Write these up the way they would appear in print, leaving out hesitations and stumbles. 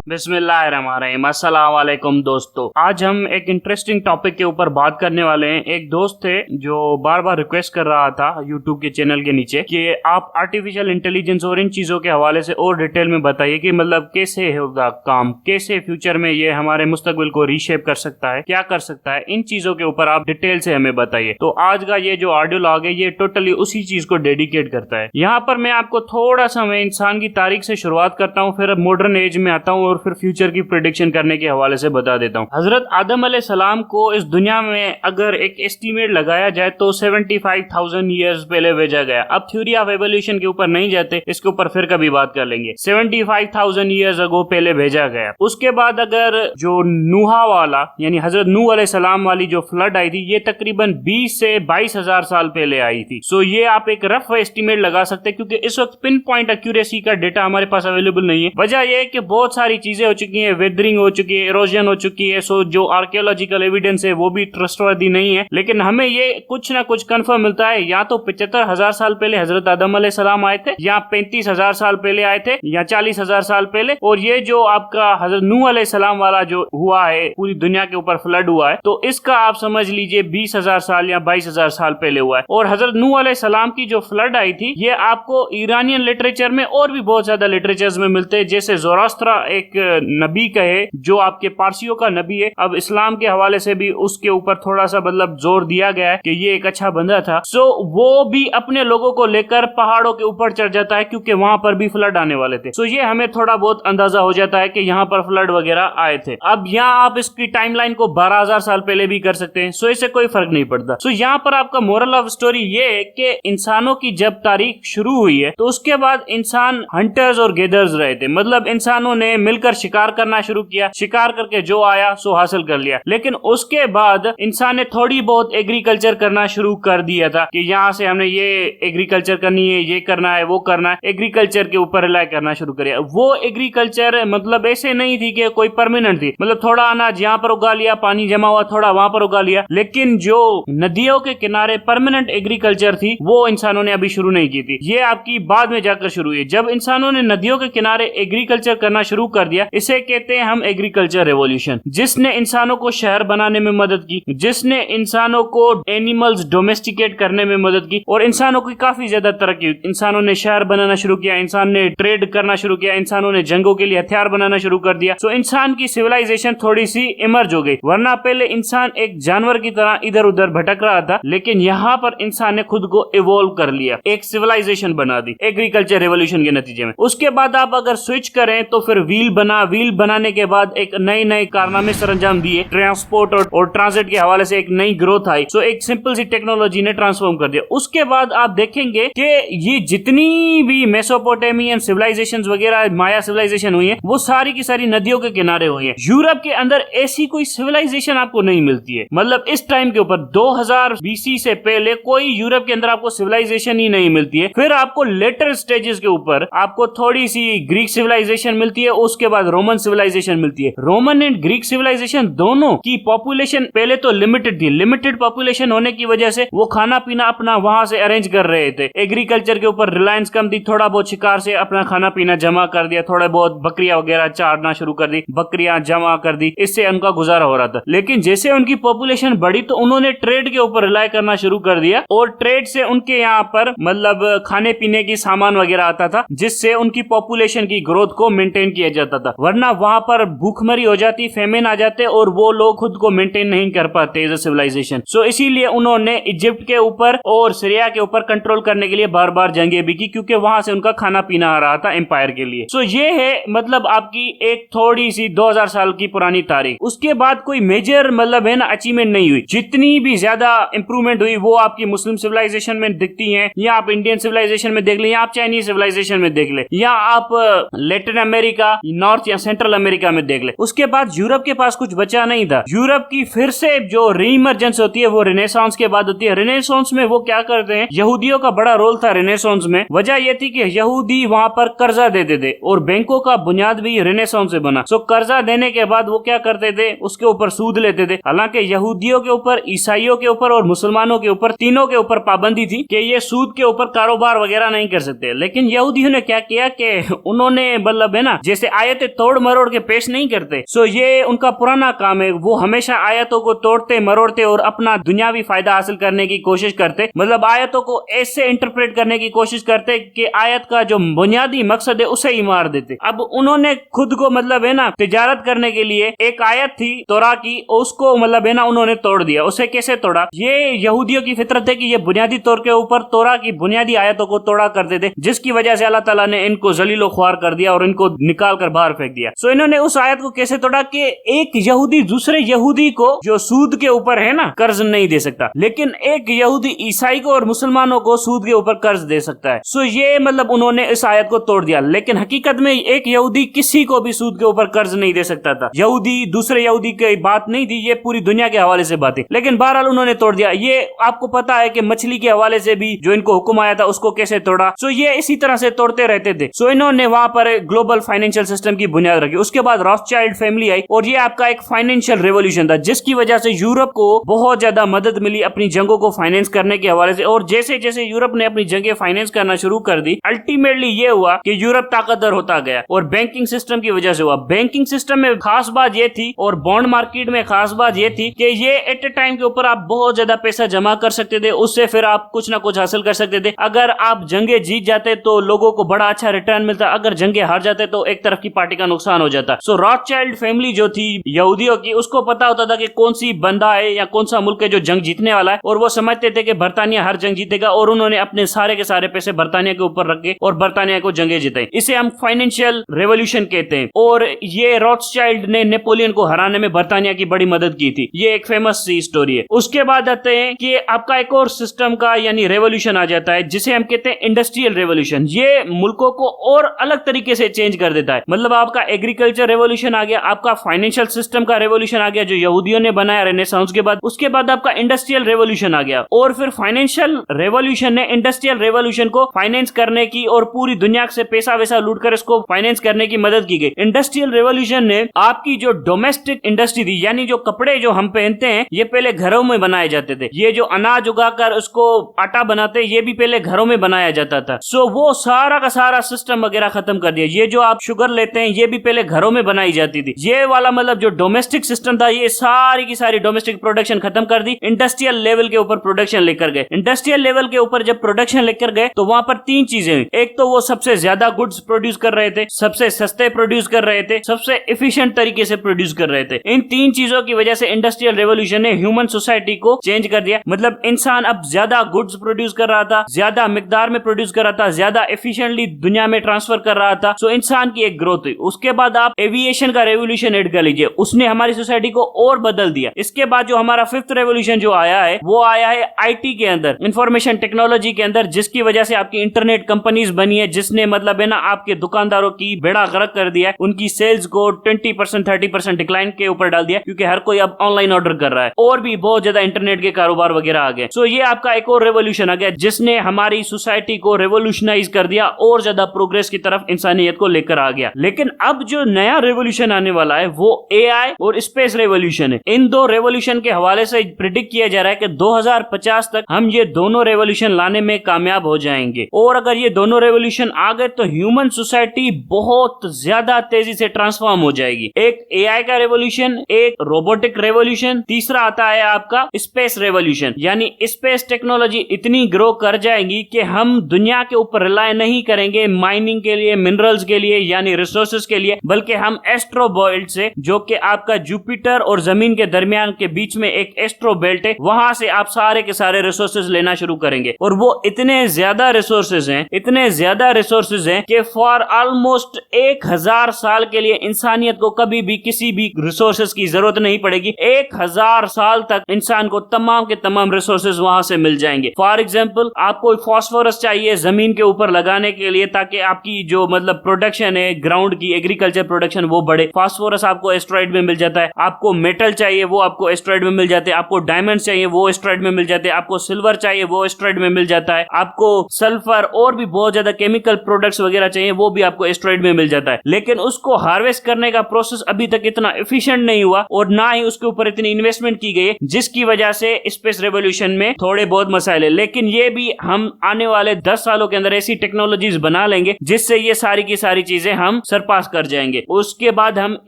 बिस्मिल्लाहिर्रहमानिर्रहीम। अस्सलाम वालेकुम दोस्तों, आज हम एक इंटरेस्टिंग टॉपिक के ऊपर बात करने वाले हैं। एक दोस्त थे जो बार बार रिक्वेस्ट कर रहा था यूट्यूब के चैनल के नीचे कि आप आर्टिफिशियल इंटेलिजेंस और इन चीजों के हवाले से और डिटेल में बताइए कि मतलब कैसे होगा काम, कैसे फ्यूचर में ये हमारे मुस्तकबिल को रीशेप कर सकता है, क्या कर सकता है, इन चीजों के ऊपर आप डिटेल से हमें बताइए। तो आज का ये जो ऑडियो लॉग है ये टोटली उसी चीज को डेडिकेट करता है। यहाँ पर मैं आपको थोड़ा सा मैं इंसान की तारीख से शुरुआत करता हूँ, फिर मॉडर्न एज में आता हूँ और फिर फ्यूचर की प्रेडिक्शन करने के हवाले से बता देता हूँ। हजरत आदम अलैहिस्सलाम को इस दुनिया में अगर एक एस्टीमेट लगाया जाए तो 75,000 ईयर्स पहले भेजा गया। अब थ्योरी ऑफ एवोल्यूशन के ऊपर नहीं जाते, इसके ऊपर फिर कभी बात कर लेंगे। 75,000 ईयर्स अगो पहले भेजा गया। उसके बाद अगर जो नूहा वाला यानी हजरत नूह अलैहिस्सलाम वाली जो फ्लड आई थी ये तकरीबन 20 से 22,000 साल पहले आई थी। सो ये आप एक रफ एस्टीमेट लगा सकते हैं क्योंकि इस वक्त पिन पॉइंट एक्यूरेसी का डेटा हमारे पास अवेलेबल नहीं है। वजह यह है कि बहुत सारी चीजें हो चुकी हैं, वेदरिंग हो चुकी है, इरोजन हो चुकी है। सो जो आर्कियोलॉजिकल एविडेंस है वो भी ट्रस्टवर्दी नहीं है, लेकिन हमें ये कुछ ना कुछ कंफर्म मिलता है। या तो 75,000 साल पहले हजरत आदम अलैहिस्सलाम आए थे, या 35,000 साल पहले आए थे, या 40,000 साल पहले। और ये जो आपका हजरत नूह अलैहिस्सलाम वाला जो हुआ है, पूरी दुनिया के ऊपर फ्लड हुआ है, तो इसका आप समझ लीजिए 20,000 साल या 22,000 साल पहले हुआ है। और हजरत नूह अलैहिस्सलाम की जो फ्लड आई थी ये आपको ईरानियन लिटरेचर में और भी बहुत ज्यादा लिटरेचर्स में मिलते हैं। जैसे ज़ोरास्ट्रा एक नबी कहे जो आपके पारसियों का नबी है। अब इस्लाम के हवाले से भी उसके ऊपर थोड़ा सा मतलब जोर दिया गया है कि ये एक अच्छा बंदा था। सो वो भी अपने लोगों को लेकर पहाड़ों के ऊपर चढ़ जाता है क्योंकि वहां पर भी फ्लड आने वाले थे। सो ये हमें थोड़ा बहुत अंदाजा हो जाता है कि यहाँ पर फ्लड वगैरह आए थे। अब यहाँ आप इसकी टाइमलाइन को 12,000 साल पहले भी कर सकते हैं। सो इससे कोई फर्क नहीं पड़ता। सो यहाँ पर आपका मोरल ऑफ स्टोरी ये है कि इंसानों की जब तारीख शुरू हुई है तो उसके बाद इंसान हंटर्स और गेदर्स रहे थे। मतलब इंसानों ने मिलकर शिकार करना शुरू किया, शिकार करके जो आया सो हासिल कर लिया। लेकिन उसके बाद इंसान ने थोड़ी बहुत एग्रीकल्चर करना शुरू कर दिया था कि यहाँ से हमने ये एग्रीकल्चर करनी है, ये करना है, वो करना है। एग्रीकल्चर के ऊपर रिलाई करना शुरू किया। वो एग्रीकल्चर मतलब ऐसे नहीं थी कि कोई परमानेंट थी, मतलब थोड़ा अनाज यहाँ पर उगा लिया, पानी जमा हुआ, थोड़ा वहां पर उगा लिया। लेकिन जो नदियों के किनारे परमानेंट एग्रीकल्चर थी वो इंसानों ने अभी शुरू नहीं की थी। ये आपकी बाद में जाकर शुरू हुई। जब इंसानों ने नदियों के किनारे एग्रीकल्चर करना शुरू कर दिया, इसे कहते हैं हम एग्रीकल्चर रेवोल्यूशन, जिसने इंसानों को शहर बनाने में मदद की, जिसने इंसानों को एनिमल्स डोमेस्टिकेट करने में मदद की और इंसानों की काफी ज्यादा तरक्की हुई। इंसानों ने शहर बनाना शुरू किया, इंसान ने ट्रेड करना शुरू किया, इंसानों ने जंगों के लिए हथियार बनाना शुरू कर दिया। सो इंसान की सिविलाइजेशन थोड़ी सी इमर्ज हो गई। वरना पहले इंसान एक जानवर की तरह इधर उधर भटक रहा था, लेकिन यहाँ पर इंसान ने खुद को इवॉल्व कर लिया, एक सिविलाइजेशन बना दी एग्रीकल्चर रेवोल्यूशन के नतीजे में। उसके बाद आप अगर स्विच करें तो फिर व्हील बना, व्हील बनाने के बाद एक नए नए कारनामे सरंजाम दिए, ट्रांसपोर्ट और ट्रांजिट के हवाले से एक नई ग्रोथ आई। सो एक सिंपल सी टेक्नोलॉजी ने ट्रांसफॉर्म कर दिया। उसके बाद आप देखेंगे कि ये जितनी भी मेसोपोटामियन सिविलाइजेशंस वगैरह, माया सिविलाइजेशन हुई है, वो सारी की सारी नदियों के किनारे हुई है। यूरोप के अंदर ऐसी कोई सिविलाइजेशन आपको नहीं मिलती है। मतलब इस टाइम के ऊपर 2000 BC से पहले कोई यूरोप के अंदर आपको सिविलाइजेशन ही नहीं मिलती है। फिर आपको लेटर स्टेजेस के ऊपर आपको थोड़ी सी ग्रीक सिविलाइजेशन मिलती है, उसके बाद रोमन सिविलाइजेशन मिलती है। रोमन एंड ग्रीक सिविलाइजेशन दोनों की पॉपुलेशन पहले तो लिमिटेड थी। लिमिटेड पॉपुलेशन होने की वजह से वो खाना पीना अपना वहां से अरेंज कर रहे थे। एग्रीकल्चर के ऊपर रिलायंस कम थी, थोड़ा बहुत शिकार से अपना खाना पीना जमा कर दिया, थोड़ा बहुत बकरियां वगैरह चारना शुरू कर दी, बकरियां जमा कर दी, इससे उनका गुजारा हो रहा था। लेकिन जैसे उनकी पॉपुलेशन बढ़ी तो उन्होंने ट्रेड के ऊपर रिलाई करना शुरू कर दिया और ट्रेड से उनके यहाँ पर मतलब खाने पीने की सामान वगैरह आता था, जिससे उनकी पॉपुलेशन की ग्रोथ को मेंटेन किया जाता था। वरना वहां पर भूखमरी हो जाती, फेमिन आ जाते और वो लोग खुद को मेंटेन नहीं कर पाते एज अ सिविलाइजेशन। सो इसीलिए उन्होंने इजिप्ट के ऊपर और सीरिया के ऊपर कंट्रोल करने के लिए बार बार जंगें भी की, क्योंकि वहां से उनका खाना पीना आ रहा था एम्पायर के लिए। सो ये है मतलब आपकी एक थोड़ी सी 2000 साल की पुरानी तारीख। उसके बाद कोई मेजर मतलब है ना अचीवमेंट नहीं हुई। जितनी भी ज्यादा इंप्रूवमेंट हुई वो आपकी मुस्लिम सिविलाइजेशन में दिखती है, या आप इंडियन सिविलाइजेशन में देख ले, या आप चाइनीज सिविलाइजेशन में देख ले, या आप लैटिन अमेरिका, नॉर्थ या सेंट्रल अमेरिका में देख ले। उसके बाद यूरोप के पास कुछ बचा नहीं था। यूरोप की फिर से जो रीइमर्जेंस होती है वो रेनेसांस के बाद होती है। रेनेसांस में वो क्या करते हैं, यहूदियों का बड़ा रोल था रेनेसांस में। वजह यह थी कि यहूदी वहां पर कर्जा देते थे और बैंकों का बुनियाद भी रेनेसांस से बना। सो कर्जा देने के बाद वो क्या करते थे, उसके ऊपर सूद लेते थे। हालांकि यहूदियों के ऊपर, ईसाइयों के ऊपर और मुसलमानों के ऊपर, तीनों के ऊपर पाबंदी थी कि ये सूद के ऊपर कारोबार वगैरह नहीं कर सकते। लेकिन यहूदियों ने क्या किया कि उन्होंने मतलब है ना, जैसे आयत आयतें तोड़ मरोड़ के पेश नहीं करते। सो ये उनका पुराना काम है, वो हमेशा आयतों को तोड़ते मरोड़ते और अपना दुनियावी फायदा हासिल करने की कोशिश करते। मतलब आयतों को ऐसे इंटरप्रेट करने की कोशिश करते कि आयत का जो बुनियादी मकसद है उसे ही मार देते। अब उन्होंने खुद को मतलब है ना तिजारत करने के लिए एक आयत थी तोरा की, उसको मतलब है ना उन्होंने तोड़ दिया। उसे कैसे तोड़ा? ये यहूदियों की फितरत है कि ये बुनियादी तौर के ऊपर तोरा की बुनियादी आयतों को तोड़ा करते थे, जिसकी वजह से अल्लाह ताला ने इनको जलीलो ख्वार कर दिया और इनको निकाल कर बाहर फेंक दिया। सो इन्होंने उस आयत को कैसे तोड़ा कि एक यहूदी दूसरे यहूदी को जो सूद के ऊपर है ना कर्ज नहीं दे सकता, लेकिन एक यहूदी ईसाई को और मुसलमानों को सूद के ऊपर कर्ज दे सकता है। सो ये मतलब उन्होंने इस आयत को तोड़ दिया। लेकिन हकीकत में एक यहूदी किसी को भी सूद के ऊपर कर्ज नहीं दे सकता था। यहूदी दूसरे यहूदी की बात नहीं थी, ये पूरी दुनिया के हवाले से बात है। लेकिन बहरहाल उन्होंने तोड़ दिया। ये आपको पता है कि मछली के हवाले से भी जो इनको हुक्म आया था उसको कैसे तोड़ा। सो ये इसी तरह से तोड़ते रहते थे। सो इन्होंने वहां पर ग्लोबल फाइनेंशियल सिस्टम की बुनियाद रखी। उसके बाद रॉथस्चाइल्ड फैमिली आई और ये आपका एक फाइनेंशियल रेवोल्यूशन था, जिसकी वजह से यूरोप को बहुत ज्यादा मदद मिली अपनी जंगों को फाइनेंस करने के हवाले से। और जैसे जैसे यूरोप ने अपनी जंगें फाइनेंस करना शुरू कर दी, अल्टीमेटली ये हुआ कि यूरोप ताकतवर होता गया और बैंकिंग सिस्टम की वजह से हुआ। बैंकिंग सिस्टम में खास बात ये थी और बॉन्ड मार्केट में खास बात ये थी कि ये एट ए टाइम के ऊपर आप बहुत ज्यादा पैसा जमा कर सकते थे, उससे फिर आप कुछ ना कुछ हासिल कर सकते थे। अगर आप जंगे जीत जाते तो लोगों को बड़ा अच्छा रिटर्न मिलता, अगर जंगे हार जाते तो एक तरफ की पार्टी का नुकसान हो जाता। सो रॉथस्चाइल्ड फैमिली जो थी यहूदियों की, उसको पता होता था कि कौन सी बंदा है या कौन सा मुल्क है जो जंग जीतने वाला है, और वो समझते थे कि बर्तानिया हर जंग जीतेगा, और उन्होंने अपने सारे के सारे पैसे बर्तानिया के ऊपर रखे और बर्तानिया को जंगे जिताई। इसे हम फाइनेंशियल रेवोल्यूशन कहते हैं। और ये रॉथस्चाइल्ड ने नेपोलियन को हराने में बर्तानिया की बड़ी मदद की थी। ये एक फेमस सी स्टोरी है। उसके बाद आते हैं कि आपका एक और सिस्टम का यानी रेवोल्यूशन आ जाता है, जिसे हम कहते हैं इंडस्ट्रियल रेवोल्यूशन। ये मुल्कों को और अलग तरीके से चेंज कर देता है। मतलब आपका एग्रीकल्चर रेवोल्यूशन आ गया, आपका फाइनेंशियल सिस्टम का रेवोल्यूशन आ गया जो यहूदियों ने बनाया रेनेसांस के बाद। उसके बाद आपका इंडस्ट्रियल रेवोल्यूशन आ गया, और फिर फाइनेंशियल रेवोल्यूशन ने इंडस्ट्रियल रेवोल्यूशन को फाइनेंस करने की और पूरी दुनिया से पैसा वैसा लूट कर इसको फाइनेंस करने की मदद की गई। इंडस्ट्रियल रेवोल्यूशन ने आपकी जो डोमेस्टिक इंडस्ट्री थी, यानी जो कपड़े जो हम पहनते हैं ये पहले घरों में बनाए जाते थे। ये जो अनाज उगाकर उसको आटा बनाते ये भी पहले घरों में बनाया जाता था। सो वो सारा का सारा सिस्टम वगैरह खत्म कर दिया। ये जो आप शुगर लेते हैं ये भी पहले घरों में बनाई जाती थी। ये वाला मतलब जो डोमेस्टिक सिस्टम था ये सारी की सारी डोमेस्टिक प्रोडक्शन खत्म कर दी, इंडस्ट्रियल लेवल के ऊपर प्रोडक्शन लेकर गए। इंडस्ट्रियल लेवल के ऊपर जब प्रोडक्शन लेकर गए तो वहां पर तीन चीजें हुई। एक तो वो सबसे ज्यादा गुड्स प्रोड्यूस कर रहे थे, सबसे सस्ते प्रोड्यूस कर रहे थे, सबसे एफिशिएंट तरीके से प्रोड्यूस कर रहे थे। इन तीन चीजों की वजह से इंडस्ट्रियल रेवोल्यूशन ने ह्यूमन सोसाइटी को चेंज कर दिया। मतलब इंसान अब ज्यादा गुड्स प्रोड्यूस कर रहा था, ज्यादा मिकदार में प्रोड्यूस कर रहा था, ज्यादा एफिशिएंटली दुनिया में ट्रांसफर कर रहा था। सो इंसान की एक ग्रोथ हुई। उसके बाद आप एविएशन का रेवोल्यूशन ऐड कर लीजिए, उसने हमारी सोसाइटी को और बदल दिया। इसके बाद जो हमारा फिफ्थ रेवोल्यूशन जो आया है वो आया है आईटी के अंदर, इंफॉर्मेशन टेक्नोलॉजी के अंदर, जिसकी वजह से आपकी इंटरनेट कंपनीज बनी है, जिसने मतलब है ना आपके दुकानदारों की बेड़ा गर्क कर दिया है। उनकी सेल्स को 20% 30% डिक्लाइन के ऊपर डाल दिया, क्योंकि हर कोई अब ऑनलाइन ऑर्डर कर रहा है और भी बहुत ज्यादा इंटरनेट के कारोबार वगैरह आ गए। सो ये आपका एक और रेवोल्यूशन आ गया जिसने हमारी सोसाइटी को रेवोल्यूशनाइज कर दिया और ज्यादा प्रोग्रेस की तरफ इंसानियत को लेकर आ गया। लेकिन अब जो नया रेवोल्यूशन आने वाला है वो एआई और स्पेस रेवोल्यूशन है। इन दो रेवोल्यूशन के हवाले से प्रिडिक्ट किया जा रहा है कि 2050 तक हम ये दोनों रेवोल्यूशन लाने में कामयाब हो जाएंगे। और अगर ये दोनों रेवोल्यूशन आ गए तो ह्यूमन सोसाइटी बहुत ज्यादा तेजी से ट्रांसफॉर्म हो जाएगी। एक एआई का रेवोल्यूशन, एक रोबोटिक रेवोल्यूशन, तीसरा आता है आपका स्पेस रेवोल्यूशन। यानी स्पेस टेक्नोलॉजी इतनी ग्रो कर जाएगी कि हम दुनिया के ऊपर रिलाय नहीं करेंगे माइनिंग के लिए, मिनरल्स के लिए यानी रिसोर्सेज के लिए, बल्कि हम एस्ट्रो बेल्ट से, जो कि आपका जुपिटर और जमीन के दरमियान के बीच में एक एस्ट्रो बेल्ट है, वहां से आप सारे के सारे रिसोर्सेज लेना शुरू करेंगे। और वो इतने ज्यादा रिसोर्सेज हैं, इतने ज्यादा रिसोर्सेज हैं कि फॉर ऑलमोस्ट 1000 साल के लिए इंसानियत को कभी भी किसी भी रिसोर्सेज की जरूरत नहीं पड़ेगी। 1000 साल तक इंसान को तमाम के तमाम रिसोर्सेज वहां से मिल जाएंगे। फॉर एग्जांपल आपको फास्फोरस चाहिए जमीन के ऊपर लगाने के लिए, ताकि आपकी जो मतलब प्रोडक्शन है ग्राउंड की, एग्रीकल्चर प्रोडक्शन वो बढ़े। फास्फोरस आपको एस्टेरॉइड में मिल जाता है। आपको मेटल चाहिए वो आपको एस्टेरॉइड में मिल जाते हैं। आपको डायमंड्स चाहिए वो एस्टेरॉइड में मिल जाते हैं। आपको सिल्वर चाहिए वो एस्टेरॉइड में मिल जाता है। आपको सल्फर और भी बहुत ज्यादा केमिकल प्रोडक्ट्स वगैरह चाहिए वो भी आपको एस्टेरॉइड में मिल जाता है। लेकिन उसको हार्वेस्ट करने का प्रोसेस अभी तक इतना एफिशिएंट नहीं हुआ और ना ही उसके ऊपर इतनी इन्वेस्टमेंट की गई है, जिसकी वजह से स्पेस रेवोल्यूशन में थोड़े बहुत मसाइल है। लेकिन ये भी हम आने वाले 10 सालों के अंदर ऐसी टेक्नोलॉजीज बना लेंगे जिससे ये सारी की सारी चीजें हम सरपास सरपास कर जाएंगे। उसके बाद हम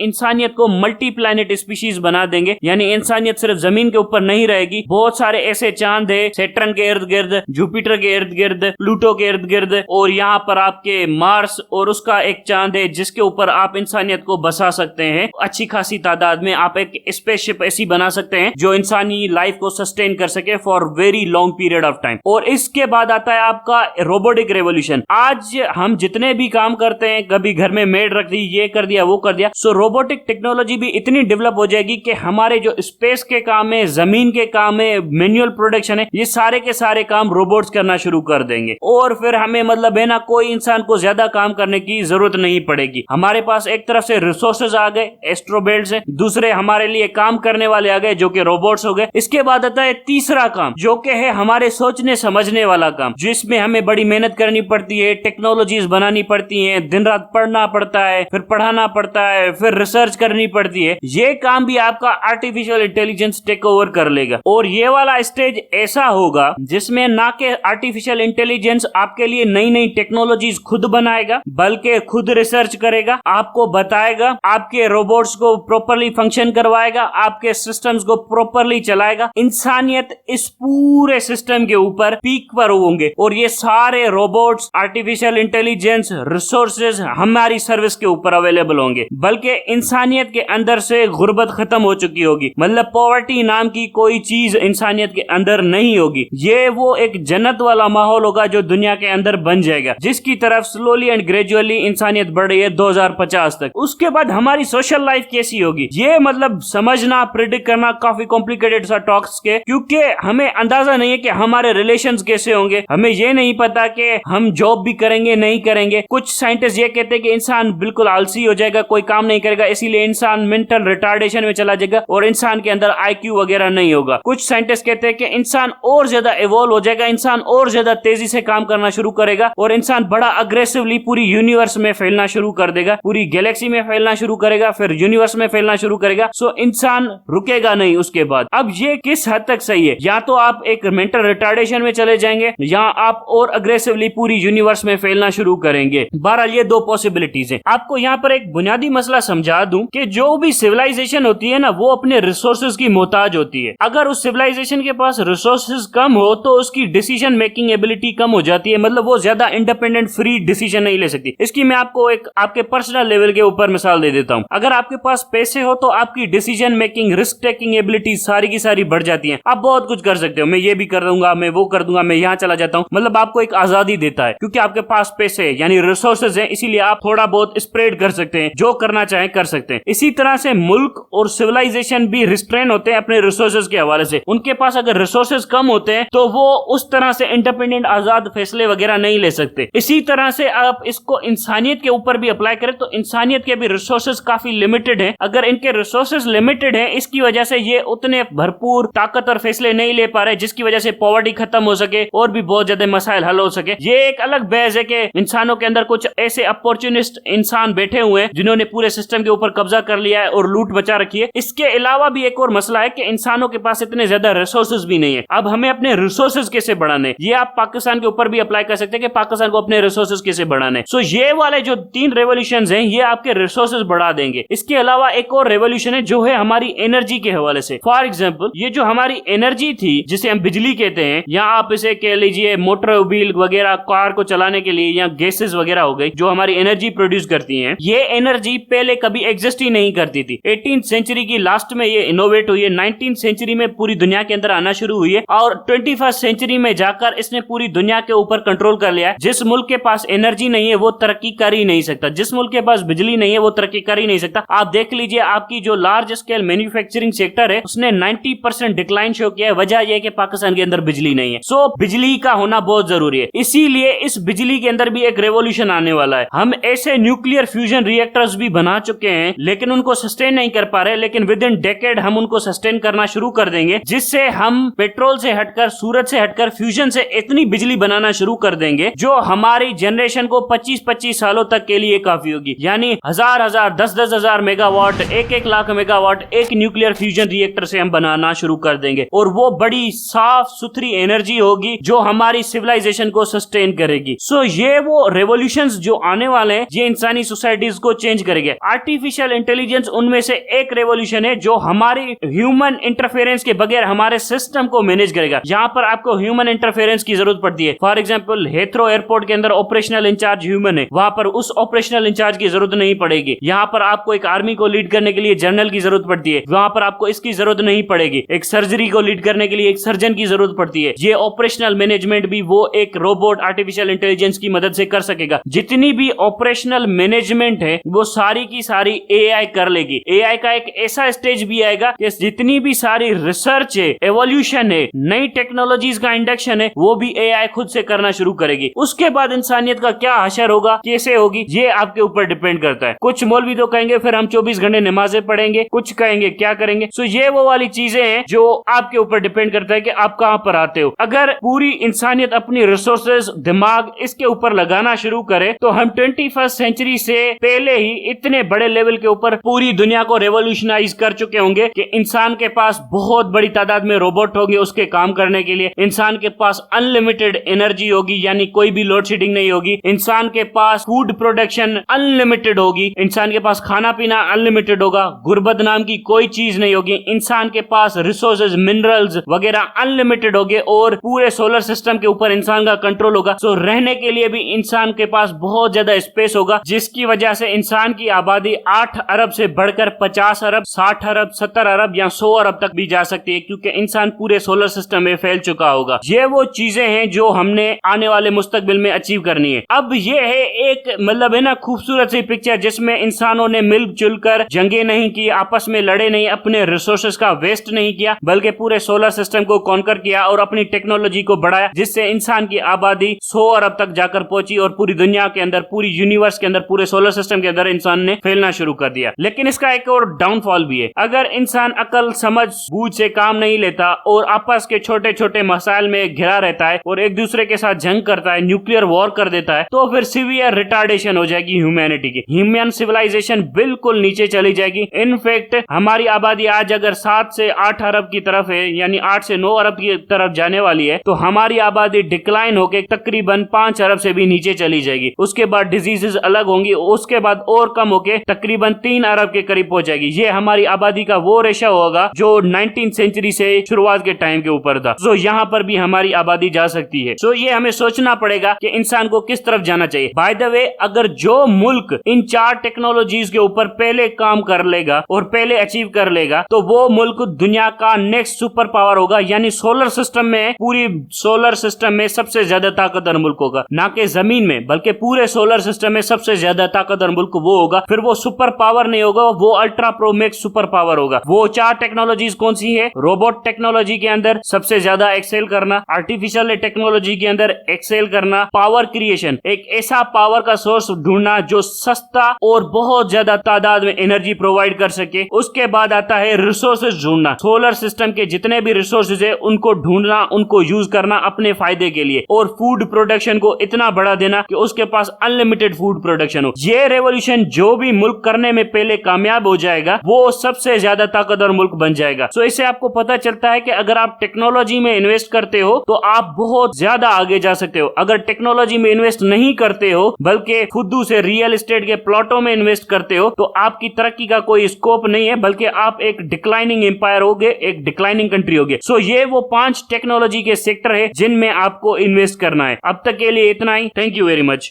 इंसानियत को मल्टी प्लैनेट स्पीशीज बना देंगे, यानी इंसानियत सिर्फ जमीन के ऊपर नहीं रहेगी, बहुत सारे ऐसे चांद है सैटर्न के इर्द गिर्द, जुपिटर के इर्द गिर्द, प्लूटो के इर्द गिर्द, और यहाँ पर आपके मार्स और उसका एक चांद है जिसके ऊपर आप इंसानियत को बसा सकते हैं। अच्छी खासी तादाद में आप एक स्पेसशिप ऐसी बना सकते हैं जो इंसानी लाइफ को सस्टेन कर सके for very long period of time. और इसके बाद आता है आपका रोबोटिक रेवोल्यूशन। आज हम जितने भी काम करते हैं, कभी घर में मेड रख दी, ये कर दिया वो कर दिया, सो रोबोटिक टेक्नोलॉजी भी इतनी डेवलप हो जाएगी कि हमारे जो स्पेस के काम है, जमीन के काम है, मैन्युअल प्रोडक्शन है, ये सारे के सारे काम रोबोट्स करना शुरू कर देंगे। और फिर हमें मतलब है ना, कोई इंसान को ज्यादा काम करने की जरूरत नहीं पड़ेगी। हमारे पास एक तरफ से रिसोर्सेज आ गए एस्ट्रोबेल्ट से, दूसरे हमारे लिए काम करने वाले आ गए जो कि रोबोट्स हो गए। इसके बाद आता है तीसरा काम जो कि है हमारे सोचने समझने वाला काम, जिसमें हमें बड़ी मेहनत करनी पड़ती है, टेक्नोलॉजीज बनानी पड़ती हैं, दिन रात पढ़ना पड़ता है, फिर पढ़ाना पड़ता है, फिर रिसर्च करनी पड़ती है। ये काम भी आपका आर्टिफिशियल इंटेलिजेंस टेक ओवर कर लेगा। और ये वाला स्टेज ऐसा होगा जिसमें ना के आर्टिफिशियल इंटेलिजेंस आपके लिए नई नई टेक्नोलॉजीज खुद बनाएगा, बल्कि खुद रिसर्च करेगा, आपको बताएगा, आपके रोबोट्स को प्रॉपर्ली फंक्शन करवाएगा, आपके सिस्टम्स को प्रॉपर्ली चलाएगा। इंसानियत इस पूरे सिस्टम के ऊपर पीक पर होंगे और ये सारे रोबोट्स, आर्टिफिशियल इंटेलिजेंस, रिसोर्सेज हमारी सर्विस के ऊपर अवेलेबल होंगे। बल्कि इंसानियत के अंदर से गुर्बत खत्म हो चुकी होगी, मतलब पॉवर्टी नाम की कोई चीज इंसानियत के अंदर नहीं होगी। ये वो एक जन्नत वाला माहौल होगा जो दुनिया के अंदर बन जाएगा, जिसकी तरफ स्लोली एंड ग्रेजुअली इंसानियत बढ़ रही है 2050 तक। उसके बाद हमारी सोशल लाइफ कैसी होगी, ये मतलब समझना, प्रिडिक्ट करना काफी कॉम्प्लिकेटेड सा टॉक्स के, क्योंकि हमें अंदाजा नहीं है कि हमारे रिलेशंस कैसे होंगे, हमें ये नहीं पता कि हम जॉब भी करेंगे नहीं करेंगे। कुछ साइंटिस्ट ये कहते हैं कि इंसान बिल्कुल आलसी हो जाएगा, कोई काम नहीं करेगा, इसीलिए इंसान मेंटल रिटार्डेशन में चला जाएगा और इंसान के अंदर आईक्यू वगैरह नहीं होगा। कुछ साइंटिस्ट कहते हैं कि इंसान और ज्यादा इवॉल्व हो जाएगा, इंसान और ज्यादा तेजी से काम करना शुरू करेगा और इंसान बड़ा अग्रेसिवली पूरी यूनिवर्स में फैलना शुरू कर देगा, पूरी गैलेक्सी में फैलना शुरू करेगा, फिर यूनिवर्स में फैलना शुरू करेगा। सो इंसान रुकेगा नहीं उसके बाद। अब ये किस हद तक सही है, या तो आप एक मेंटल रिटार्डेशन में चले जाएंगे या आप और अग्रेसिवली पूरी यूनिवर्स में फैलना शुरू करेंगे। बहरहाल ये दो पॉसिबिलिटीज है। आपको यहाँ पर एक बुनियादी मसला समझा दूं कि जो भी सिविलाइजेशन होती है ना, वो अपने रिसोर्सेज की मोहताज होती है। अगर उस सिविलाइजेशन के पास रिसोर्सेज कम हो तो उसकी डिसीजन मेकिंग एबिलिटी कम हो जाती है, मतलब वो ज्यादा इंडिपेंडेंट फ्री डिसीजन नहीं ले सकती। इसकी मैं आपको एक आपके पर्सनल लेवल के ऊपर मिसाल दे देता हूँ। अगर आपके पास पैसे हो तो आपकी decision making, risk taking ability सारी की सारी बढ़ जाती है। आप बहुत कुछ कर सकते हो, मैं ये भी कर दूंगा, मैं वो कर दूंगा, मैं यहाँ चला जाता हूँ, मतलब आपको एक आजादी देता है क्योंकि आपके पास पैसे है, यानी रिसोर्सेज है, इसीलिए आप थोड़ा बहुत स्प्रेड कर सकते हैं, जो करना चाहें कर सकते हैं। इसी तरह से मुल्क और सिविलाइजेशन भी रिस्ट्रेन होते हैं अपने रिसोर्सेज के हवाले से। उनके पास अगर रिसोर्सेज कम होते हैं तो वो उस तरह से इंडिपेंडेंट आजाद फैसले वगैरह नहीं ले सकते। इसी तरह से आप इसको इंसानियत के ऊपर भी अप्लाई करें तो इंसानियत के भी रिसोर्सेज काफी लिमिटेड हैं। अगर इनके रिसोर्सेज लिमिटेड हैं, इसकी वजह से ये उतने भरपूर ताकतवर फैसले नहीं ले पा रहे जिसकी वजह से पॉवर्टी खत्म हो सके और भी बहुत ज्यादा मसाइल हल हो सके। ये एक अलग बहस है कि इंसानों के अंदर कुछ ऐसे अपॉर्चुनिस्ट इंसान बैठे हुए हैं जिन्होंने पूरे सिस्टम के ऊपर कब्जा कर लिया है और लूट बचा रखी है। इसके अलावा भी एक और मसला है कि इंसानों के पास इतने ज्यादा रिसोर्सेज भी नहीं है। अब हमें अपने रिसोर्सेज कैसे बढ़ाने, ये आप पाकिस्तान के ऊपर भी अप्लाई कर सकते हैं कि पाकिस्तान को अपने रिसोर्सेज कैसे बढ़ाने। सो ये वाले जो 3 रेवोल्यूशंस हैं ये आपके रिसोर्सेज बढ़ा देंगे। इसके अलावा एक और रेवोल्यूशन है जो है हमारी एनर्जी के हवाले से। फॉर एग्जांपल, ये जो हमारी एनर्जी थी जिसे हम बिजली कहते हैं, या आप इसे कह लीजिए मोटर व्हील वगैरह कार को चलाने के लिए, या गैसेस वगैरह हो गई जो हमारी एनर्जी प्रोड्यूस करती हैं, ये एनर्जी पहले कभी एग्जिस्ट ही नहीं करती थी। 18th सेंचुरी की लास्ट में ये इनोवेट हुई है, 19th सेंचुरी में पूरी दुनिया के अंदर आना शुरू हुई है और 21st सेंचुरी में जाकर इसने पूरी दुनिया के ऊपर कंट्रोल कर लिया है। जिस मुल्क के पास एनर्जी नहीं है वो तरक्की कर ही नहीं सकता, जिस मुल्क के पास बिजली नहीं है वो तरक्की कर ही नहीं सकता। आप देख लीजिए, आपकी जो लार्ज स्केल मैन्युफैक्चरिंग सेक्टर है उसने 90% डिक्लाइन शो किया है। वजह यह है कि पाकिस्तान के अंदर बिजली नहीं है। सो बिजली का होना बहुत जरूरी है। इसीलिए इस बिजली के अंदर भी एक रेवोल्यूशन आने वाला है। हम ऐसे न्यूक्लियर फ्यूजन रिएक्टर्स भी बना चुके हैं लेकिन उनको सस्टेन नहीं कर पा रहे, लेकिन विद इन डेकेड हम उनको सस्टेन करना शुरू कर देंगे, जिससे हम पेट्रोल से हटकर, सूरज से हटकर फ्यूजन से इतनी बिजली बनाना शुरू कर देंगे जो हमारी जनरेशन को 25-25 सालों तक के लिए काफी होगी। यानी 1000-1000, 10-10 हजार मेगावाट, 1-1 लाख मेगावाट एक न्यूक्लियर फ्यूजन रिएक्टर से हम बनाना शुरू कर देंगे और वो बड़ी साफ सुथरी एनर्जी होगी जो हमारी सिविलाइजेशन को सस्टेन करेगी। सो ये वो रेवोल्यूशंस जो आने वाले हैं ये इंसानी सोसाइटीज को चेंज करेगा। आर्टिफिशियल इंटेलिजेंस उनमें से एक रेवोल्यूशन है जो हमारी ह्यूमन इंटरफेरेंस के बगैर हमारे सिस्टम को मैनेज करेगा। यहाँ पर आपको ह्यूमन इंटरफेरेंस की जरूरत पड़ती है। फॉर एग्जांपल हेथ्रो एयरपोर्ट के अंदर ऑपरेशनल इंचार्ज ह्यूमन है, वहां पर उस ऑपरेशनल इंचार्ज की जरूरत नहीं पड़ेगी। यहाँ पर आपको एक आर्मी को लीड करने के लिए जनरल की जरूरत पड़ती है, वहां पर आपको इसकी जरूरत नहीं पड़ेगी। एक सर्जरी को लीड करने के लिए एक सर्जन की जरूरत पड़ती है। ये ऑपरेशनल मैनेजमेंट भी वो एक रोबोट आर्टिफिशियल इंटेलिजेंस की मदद से कर सकेगा। जितनी भी ऑपरेशनल मैनेजमेंट है वो सारी की सारी एआई कर लेगी। एआई का एक ऐसा स्टेज भी आएगा कि जितनी भी सारी रिसर्च है, एवोल्यूशन है, नई टेक्नोलॉजीज का इंडक्शन है, वो भी एआई खुद से करना शुरू करेगी। उसके बाद इंसानियत का क्या हशर होगा, कैसे होगी, ये आपके ऊपर डिपेंड करता है। कुछ मौलवी तो कहेंगे फिर हम 24 घंटे नमाजें पढ़ेंगे, कुछ कहेंगे क्या करेंगे। सो ये वो वाली चीजें हैं जो आपके ऊपर डिपेंड करता है कि आप कहां पर आते हो। अगर पूरी इंसानियत अपनी रिसोर्सेज, दिमाग इसके ऊपर लगाना शुरू करे तो हम 21st सेंचुरी से पहले ही इतने बड़े लेवल के ऊपर पूरी दुनिया को रेवोल्यूशनाइज कर चुके होंगे कि इंसान के पास बहुत बड़ी तादाद में रोबोट होंगे उसके काम करने के लिए। इंसान के पास अनलिमिटेड एनर्जी होगी, यानी कोई भी लोड शेडिंग नहीं होगी। इंसान के पास फूड प्रोडक्शन अनलिमिटेड होगी। इंसान के पास खाना पीना अनलिमिटेड होगा। गुर्बत नाम की कोई चीज नहीं होगी। इंसान के पास रिसोर्सेज, मिनरल्स वगैरह अनलिमिटेड होंगे और पूरे सोलर सिस्टम के ऊपर इंसान का कंट्रोल होगा। सो रहने के लिए भी इंसान के पास बहुत ज्यादा स्पेस होगा, जिसकी वजह से इंसान की आबादी 8 अरब से बढ़कर 50 अरब, 60 अरब, 70 अरब या 100 अरब तक भी जा सकती है, क्योंकि इंसान पूरे सोलर सिस्टम में फैल चुका होगा। ये वो चीजें हैं जो हमने आने वाले मुस्तकबिल में अचीव करनी है। अब ये है एक मतलब है ना खूबसूरत सी पिक्चर जिसमें इंसानों ने मिलजुल कर जंगे नहीं की, आपस में लड़े नहीं, अपने रिसोर्सेज का वेस्ट नहीं किया, बल्कि पूरे सोलर सिस्टम को कॉन्कर किया और अपनी टेक्नोलॉजी को बढ़ाया, जिससे इंसान की आबादी 100 अरब तक जाकर पहुंची और पूरी दुनिया के अंदर, पूरी यूनिवर्स के अंदर, पूरे सोलर सिस्टम के अंदर इंसान ने फैलना शुरू कर दिया। लेकिन इसका एक और डाउनफॉल भी है। अगर इंसान अकल, समझ, बूझ से काम नहीं लेता और आपस के छोटे छोटे मसाइल में घिरा रहता है और एक दूसरे के साथ जंग करता है, न्यूक्लियर वॉर कर देता है, तो फिर सीवियर रिटार्डेशन हो जाएगी ह्यूमैनिटी की। ह्यूमन सिविलाइजेशन बिल्कुल नीचे चली जाएगी। इनफैक्ट हमारी आबादी आज अगर 7 से 8 अरब की तरफ है, यानी 8 से 9 अरब की तरफ जाने वाली है, तो हमारी आबादी डिक्लाइन होकर तकरीबन 5 अरब से भी नीचे चली जाएगी। उसके बाद डिजीजेस अलग होंगी, उसके बाद और कम होके तकरीबन 3 अरब के करीब पहुंच जाएगी। ये हमारी आबादी का वो रेशो होगा जो 19th सेंचुरी से शुरुआत के टाइम के ऊपर था। सो यहाँ पर भी हमारी आबादी जा सकती है। सो ये हमें सोचना पड़ेगा कि इंसान को किस तरफ जाना चाहिए। बाय द वे, अगर जो मुल्क इन 4 टेक्नोलॉजीज के ऊपर पहले काम कर लेगा और पहले अचीव कर लेगा, तो वो मुल्क दुनिया का नेक्स्ट सुपर पावर होगा, यानी सोलर सिस्टम में, पूरी सोलर सिस्टम में सबसे ज्यादा ताकतवर मुल्क होगा। ना कि जमीन में, बल्कि पूरे सोलर सिस्टम में सबसे ज्यादा ताकतवर मुल्क वो होगा। फिर वो सुपर पावर नहीं होगा, वो ultra pro max super power होगा। वो 4 टेक्नोलॉजीज कौन सी है? रोबोट टेक्नोलॉजी के अंदर सबसे ज्यादा एक्सेल करना, आर्टिफिशियल टेक्नोलॉजी के अंदर एक्सेल करना, पावर क्रिएशन, एक ऐसा पावर का सोर्स ढूंढना जो सस्ता और बहुत ज्यादा तादाद में एनर्जी प्रोवाइड कर सके। उसके बाद आता है रिसोर्सेज ढूंढना। सोलर सिस्टम के जितने भी रिसोर्सेज है उनको ढूंढना, उनको यूज करना अपने फायदे के लिए, और फूड प्रोडक्शन को इतना बढ़ा देना कि उसके पास अनलिमिटेड फूड प्रोडक्शन हो। ये रेवोल्यूशन जो भी मुल्क करने में पहले कामयाब हो जाएगा वो सबसे ज्यादा ताकतवर मुल्क बन जाएगा। सो इससे आपको पता चलता है कि अगर आप टेक्नोलॉजी में इन्वेस्ट करते हो तो आप बहुत ज्यादा आगे जा सकते हो। अगर टेक्नोलॉजी में इन्वेस्ट नहीं करते हो बल्कि खुद से रियल एस्टेट के प्लॉटों में इन्वेस्ट करते हो तो आपकी तरक्की का कोई स्कोप नहीं है, बल्कि आप एक डिक्लाइनिंग एम्पायर होगे, एक डिक्लाइनिंग कंट्री होगे। सो ये वो 5 टेक्नोलॉजी के सेक्टर है जिनमें आपको इन्वेस्ट करना है। अब तक के लिए इतना ही। Thank you very much.